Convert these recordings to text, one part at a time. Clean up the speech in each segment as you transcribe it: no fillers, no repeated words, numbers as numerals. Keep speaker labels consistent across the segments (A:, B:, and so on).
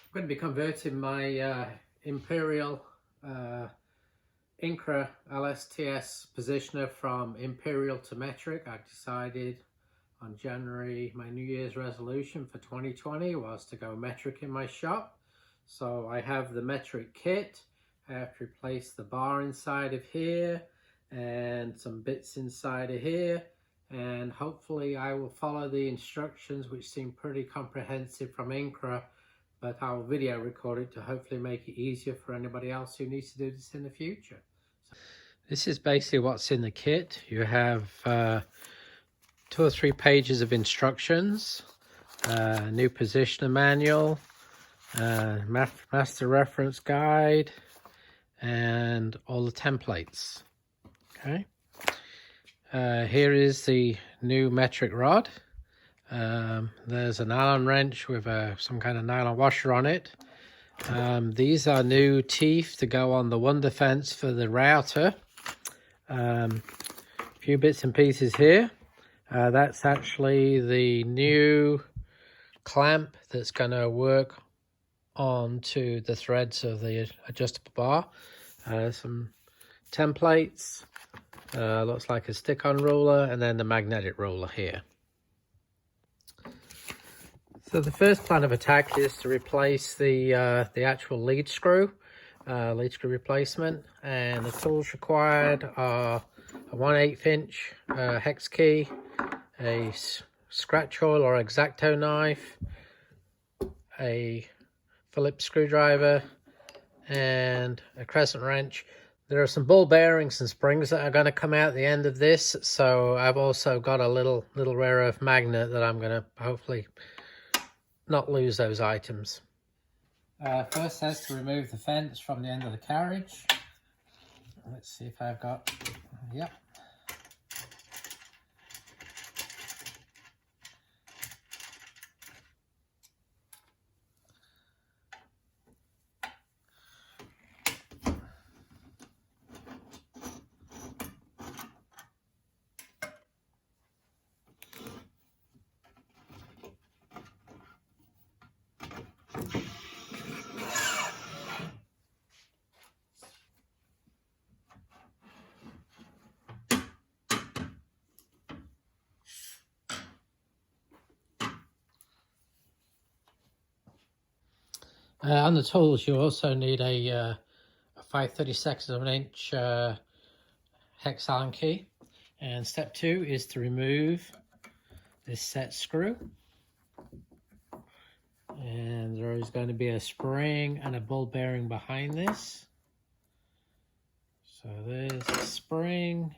A: I'm going to be converting my Imperial Incra LSTS positioner from Imperial to metric. I decided on January, my New Year's resolution for 2020 was to go metric in my shop. So I have the metric kit. I have to replace the bar inside of here and some bits inside of here, and hopefully I will follow the instructions, which seem pretty comprehensive from Incra, but I'll video record it to hopefully make it easier for anybody else who needs to do this in the future. This is basically what's in the kit. You have 2 or 3 pages of instructions, new positioner manual, master reference guide, and all the templates. Okay. Here is the new metric rod. There's an Allen wrench with some kind of nylon washer on it. These are new teeth to go on the Wonder fence for the router. A few bits and pieces here. That's actually the new clamp that's going to work onto the threads of the adjustable bar. Some templates, looks like a stick-on ruler, and then the magnetic ruler here. So the first plan of attack is to replace the actual lead screw replacement, and the tools required are a 1/8 inch hex key, a scratch oil or X-Acto knife, a Phillips screwdriver, and a crescent wrench. There are some ball bearings and springs that are going to come out at the end of this, so I've also got a little rare earth magnet that I'm going to hopefully not lose those items. First says to remove the fence from the end of the carriage. Let's see if I've got, yep. On the tools, you also need a 5/32 of an inch hex Allen key. And step 2 is to remove this set screw. And there is going to be a spring and a ball bearing behind this. So there's a spring.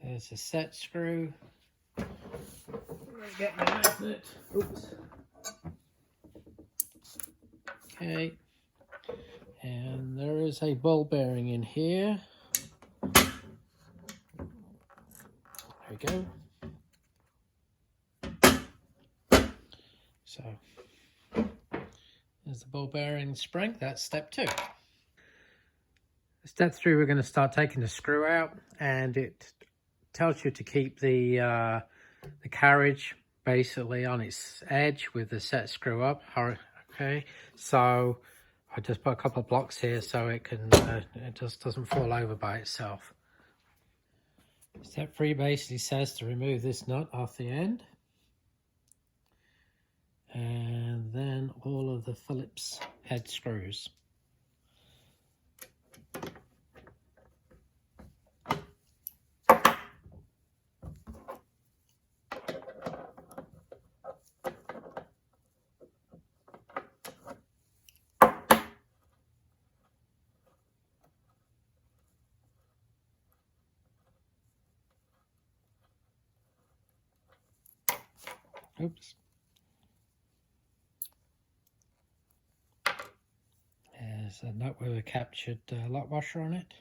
A: There's a set screw. I'm going to get my magnet. Oops. Okay, and there is a ball bearing in here. There we go. So there's the ball bearing spring. That's step 2. Step 3, we're going to start taking the screw out, and it tells you to keep the carriage basically on its edge with the set screw up. Okay, so I just put a couple of blocks here so it can it just doesn't fall over by itself. Step 3 basically says to remove this nut off the end, and then all of the Phillips head screws. Oops. There's a nut with a captured lock washer on it.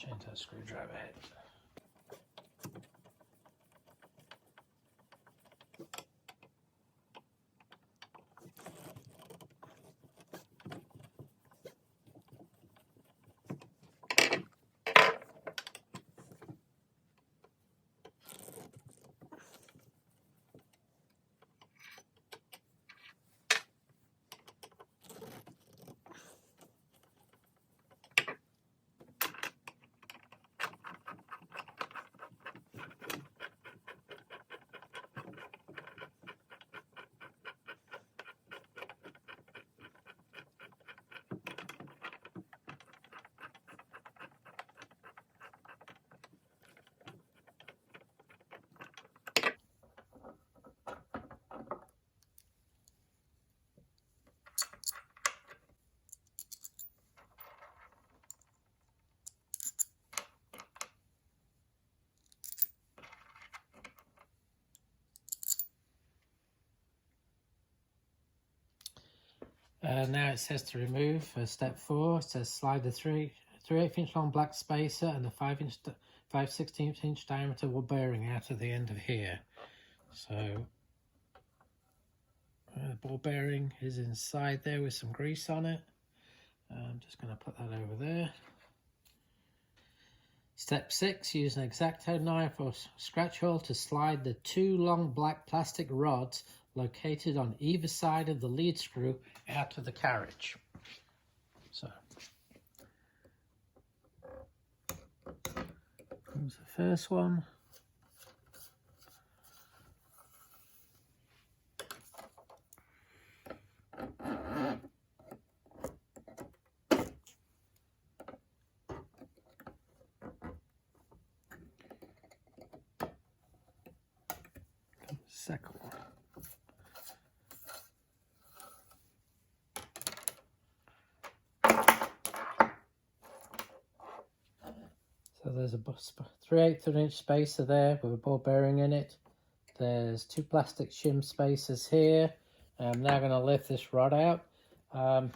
A: Change that screwdriver head. Now it says to remove step 4. It says slide the 3/8 inch long black spacer and the 5/16 inch diameter ball bearing out of the end of here. So the ball bearing is inside there with some grease on it. I'm just going to put that over there. Step 6, use an X-Acto knife or scratch hole to slide the 2 long black plastic rods located on either side of the lead screw out of the carriage. So, here's the first one. Second one. So there's a 3/8 inch spacer there with a ball bearing in it. There's 2 plastic shim spacers here. I'm now going to lift this rod out. The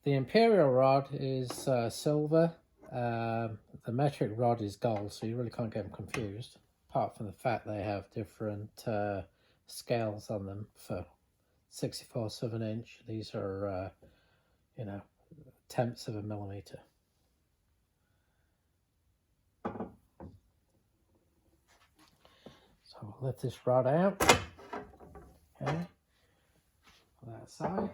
A: Imperial rod is silver. The metric rod is gold, so you really can't get them confused, apart from the fact they have different scales on them for 64/7 of an inch. These are, you know, tenths of a millimeter. So we'll lift this rod out. Okay, on that side.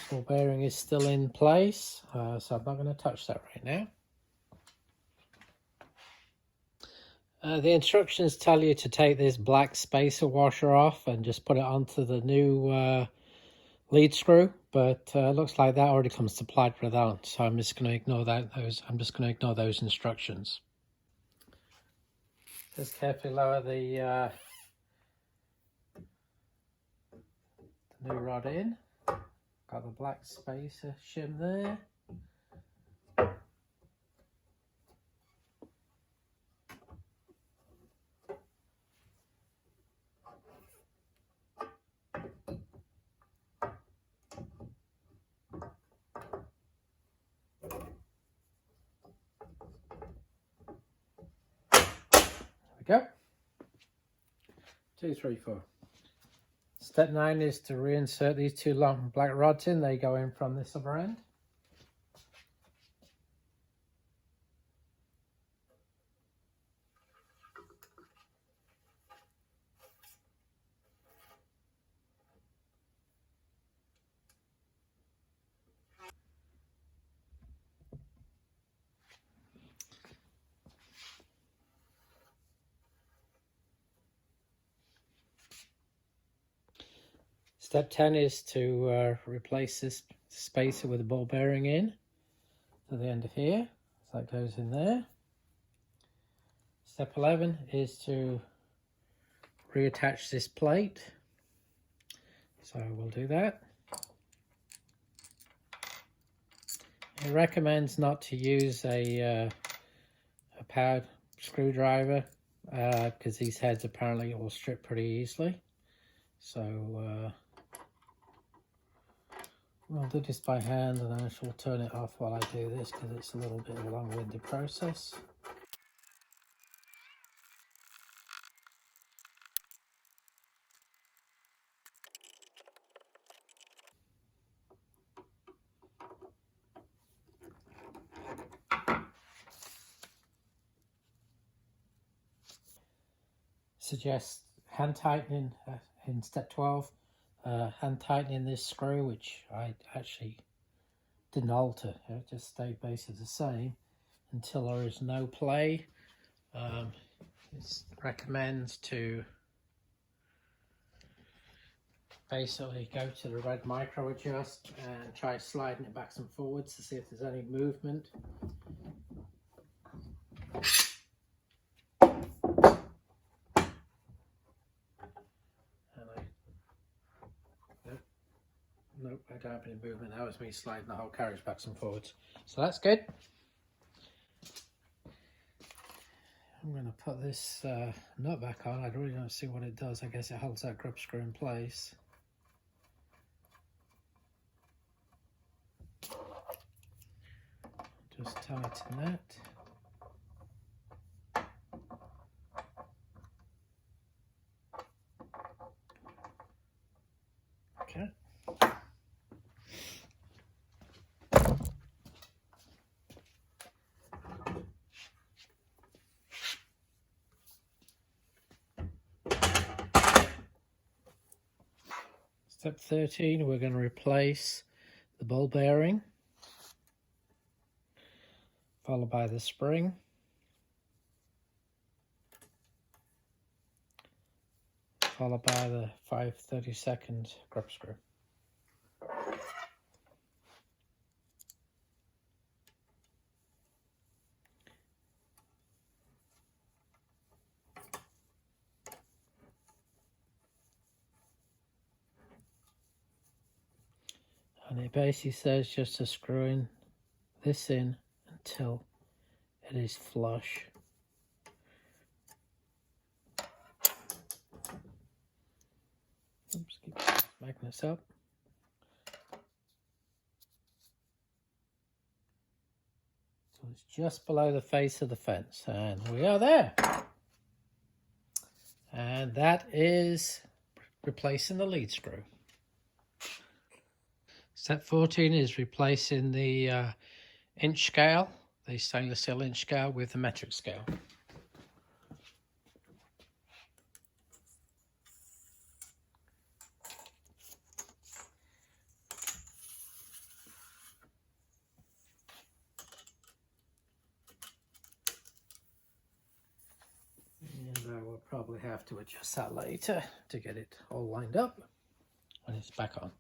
A: Ball bearing is still in place, so I'm not going to touch that right now. The instructions tell you to take this black spacer washer off and just put it onto the new lead screw, but looks like that already comes supplied with that, so I'm just going to ignore those instructions. Just carefully lower the new rod in. Got the black spacer shim there. There we go. 2, 3, 4. Step 9 is to reinsert these 2 long black rods in. They go in from this other end. Step 10 is to replace this spacer with a ball bearing in to the end of here. So that goes in there. Step 11 is to reattach this plate. So we'll do that. It recommends not to use a powered screwdriver because these heads apparently will strip pretty easily. So I'll do this by hand and I shall turn it off while I do this because it's a little bit of a long-winded process. Suggest hand tightening in step 12, hand tightening this screw, which I actually didn't alter, it just stayed basically the same until there is no play. It recommends to basically go to the red micro adjust and try sliding it back and forwards to see if there's any movement. Nope, I don't have any movement. That was me sliding the whole carriage back and forwards. So that's good. I'm going to put this nut back on. I really don't see what it does. I guess it holds that grip screw in place. Just tighten that. Okay. Step 13, we're going to replace the ball bearing, followed by the spring, followed by the 5/32 grip screw. And it basically says just to screw in this in until it is flush. Oops, keep making this up. So it's just below the face of the fence, and we are there. And that is replacing the lead screw. Step 14 is replacing the inch scale, the stainless steel inch scale, with the metric scale. And I will probably have to adjust that later to get it all lined up when it's back on.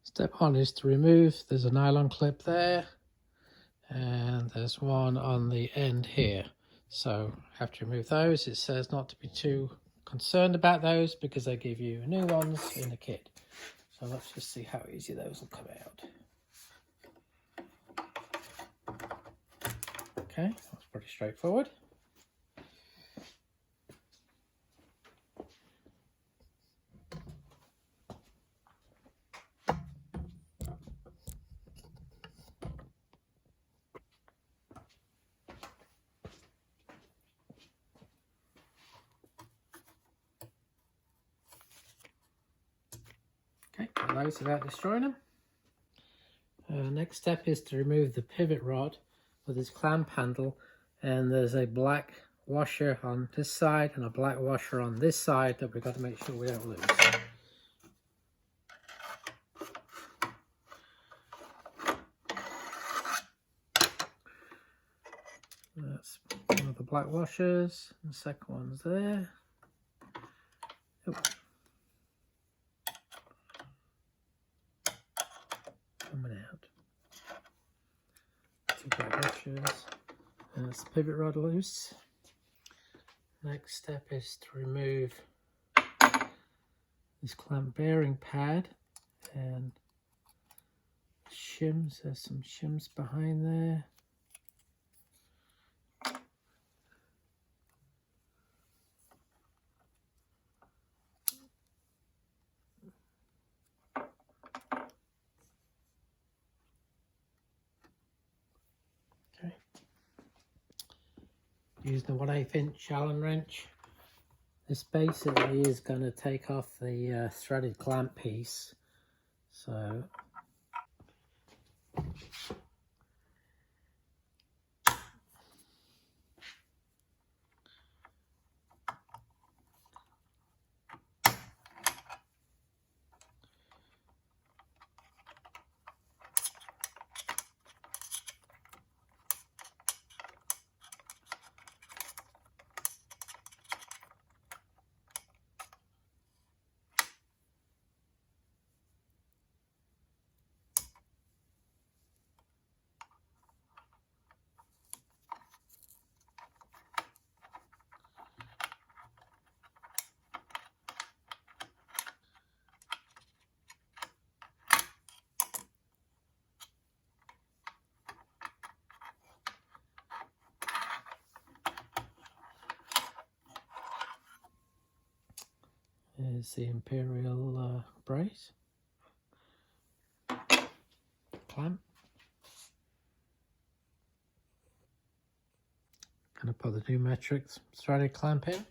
A: Step 1 is to remove, there's a nylon clip there, and there's one on the end here. So have to remove those. It says not to be too concerned about those because they give you new ones in the kit. So let's just see how easy those will come out. Okay, that's pretty straightforward. Okay, got those without destroying them. Next step is to remove the pivot rod with its clamp handle, and there's a black washer on this side and a black washer on this side that we've got to make sure we don't lose. That's one of the black washers, the second one's there. Oh. Coming out. Two black washers, and that's the pivot rod loose. Next step is to remove this clamp bearing pad and shims. There's some shims behind there. using a 1/8 inch Allen wrench. This basically is going to take off the threaded clamp piece. So there's the Imperial brace clamp. Going to put the pneumatic threaded clamp in.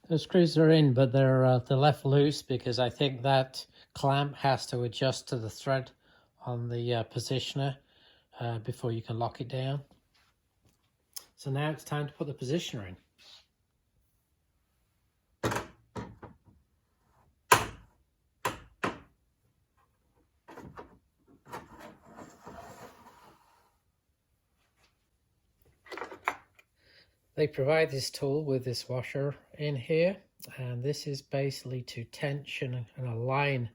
A: The screws are in, but they're left loose because I think that clamp has to adjust to the thread on the positioner before you can lock it down. So now it's time to put the positioner in. They provide this tool with this washer in here, and this is basically to tension and align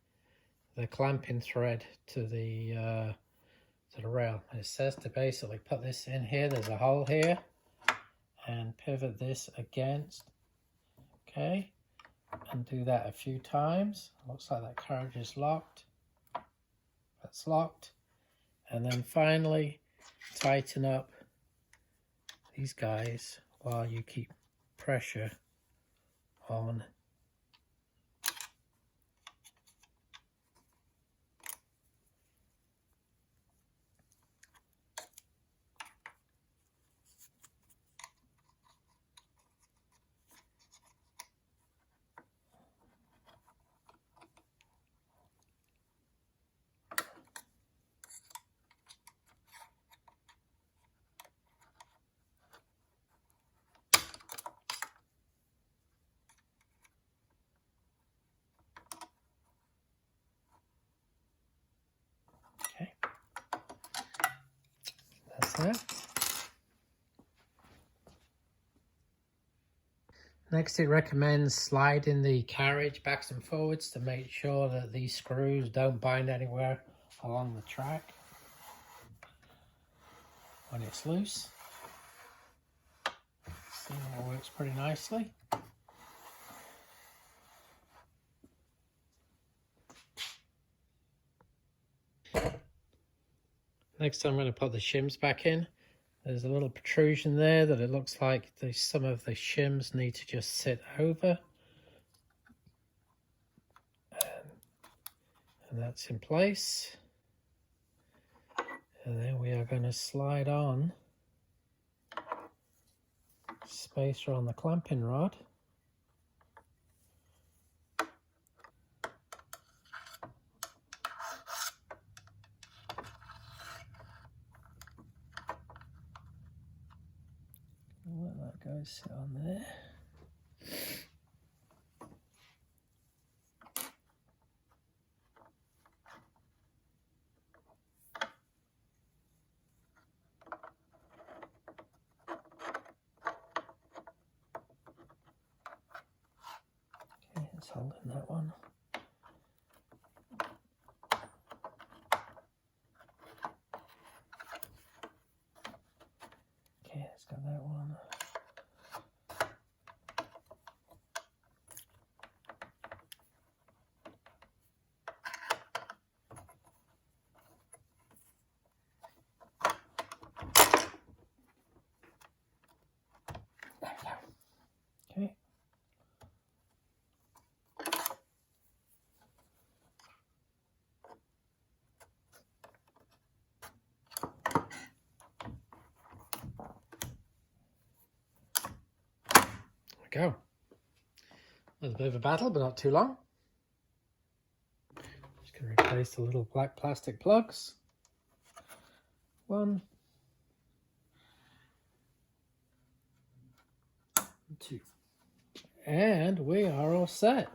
A: the clamping thread to the rail. It says to basically put this in here. There's a hole here, and pivot this against. Okay, and do that a few times. Looks like that carriage is locked. That's locked, and then finally tighten up these guys while you keep pressure on. Okay, that's that. Next, it recommends sliding the carriage backwards and forwards to make sure that these screws don't bind anywhere along the track when it's loose. See, that works pretty nicely. Next, I'm going to put the shims back in. There's a little protrusion there that it looks like some of the shims need to just sit over. And that's in place. And then we are going to slide on spacer on the clamping rod. Let that go sit on there. Okay, it's holding that one. go. There's a bit of a battle, but not too long. Just going to replace the little black plastic plugs. 1, 2. And we are all set.